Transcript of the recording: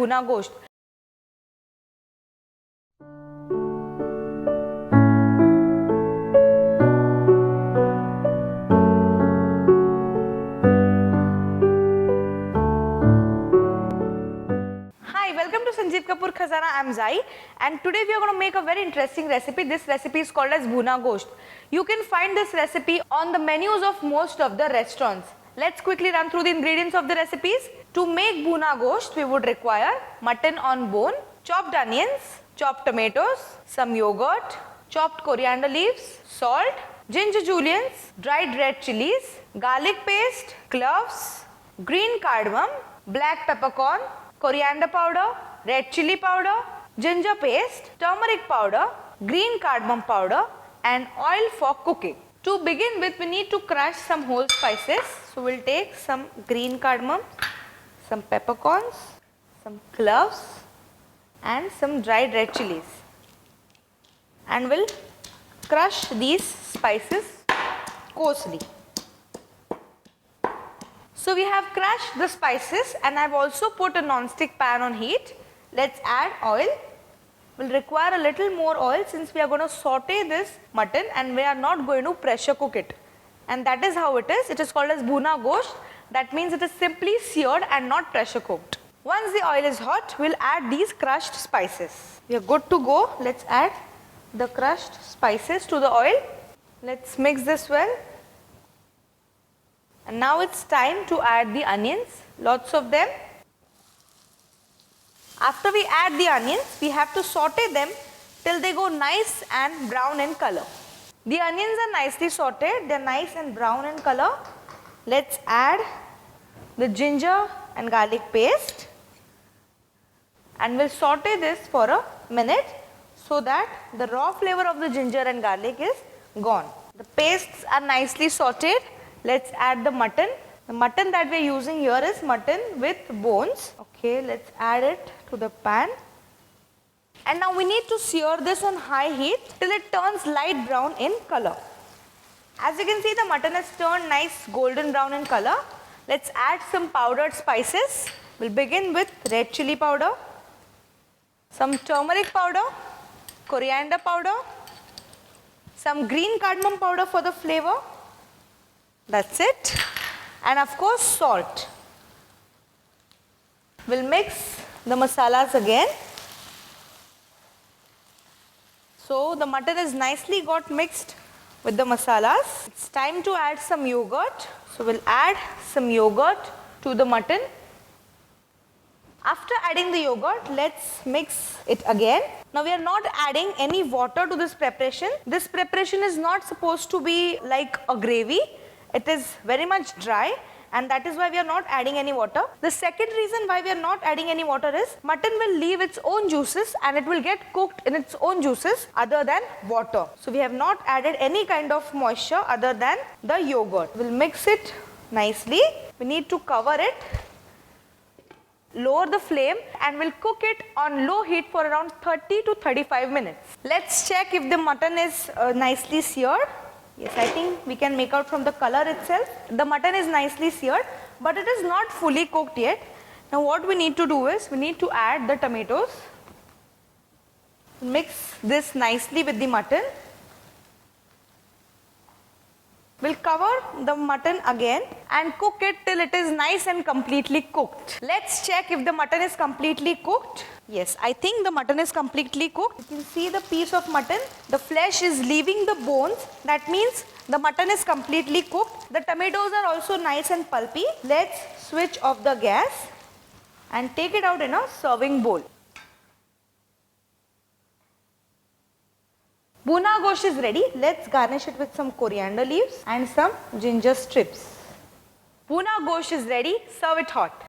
Bhuna Gosht. Hi, welcome to Sanjeev Kapoor Khazana. I am Zai, and today we are going to make a very interesting recipe. This recipe is called as Bhuna Gosht. You can find this recipe on the menus of most of the restaurants. Let's quickly run through the ingredients of the recipes. To make Bhuna Gosht, we would require mutton on bone, chopped onions, chopped tomatoes, some yogurt, chopped coriander leaves, salt, ginger juliennes, dried red chilies, garlic paste, cloves, green cardamom, black peppercorn, coriander powder, red chili powder, ginger paste, turmeric powder, green cardamom powder, and oil for cooking. To begin with, we need to crush some whole spices. So we'll take some green cardamom, some peppercorns, some cloves, and some dried red chilies. And we'll crush these spices coarsely. So we have crushed the spices, and I've also put a non-stick pan on heat. Let's add oil. We'll require a little more oil since we are going to saute this mutton and we are not going to pressure cook it. And that is how it is. It is called as Bhuna Gosht. That means it is simply seared and not pressure cooked. Once the oil is hot, we'll add these crushed spices. We are good to go. Let's add the crushed spices to the oil. Let's mix this well. And now it's time to add the onions, lots of them. After we add the onions, we have to saute them till they go nice and brown in color. The onions are nicely sauteed, they're nice and brown in color. Let's add the ginger and garlic paste. And we'll saute this for a minute so that the raw flavor of the ginger and garlic is gone. The pastes are nicely sauteed. Let's add the mutton. The mutton that we're using here is mutton with bones. Okay, let's add it to the pan. And now we need to sear this on high heat till it turns light brown in color. As you can see, the mutton has turned nice golden brown in color. Let's add some powdered spices. We'll begin with red chili powder, some turmeric powder, coriander powder, some green cardamom powder for the flavor. That's it. And of course, salt. We'll mix the masalas again. So the mutton is nicely got mixed with the masalas. It's time to add some yogurt. So we'll add some yogurt to the mutton. After adding the yogurt, let's mix it again. Now we are not adding any water to this preparation. This preparation is not supposed to be like a gravy. It is very much dry, and that is why we are not adding any water. The second reason why we are not adding any water is mutton will leave its own juices and it will get cooked in its own juices other than water. So we have not added any kind of moisture other than the yogurt. We'll mix it nicely. We need to cover it, lower the flame, and we'll cook it on low heat for around 30 to 35 minutes. Let's check if the mutton is nicely seared. Yes, I think we can make out from the color itself. The mutton is nicely seared, but it is not fully cooked yet. Now what we need to do is, we need to add the tomatoes. Mix this nicely with the mutton. We'll cover the mutton again and cook it till it is nice and completely cooked. Let's check if the mutton is completely cooked. Yes, I think the mutton is completely cooked. You can see the piece of mutton. The flesh is leaving the bones. That means the mutton is completely cooked. The tomatoes are also nice and pulpy. Let's switch off the gas and take it out in a serving bowl. Bhuna Gosht is ready. Let's garnish it with some coriander leaves and some ginger strips. Bhuna Gosht is ready. Serve it hot.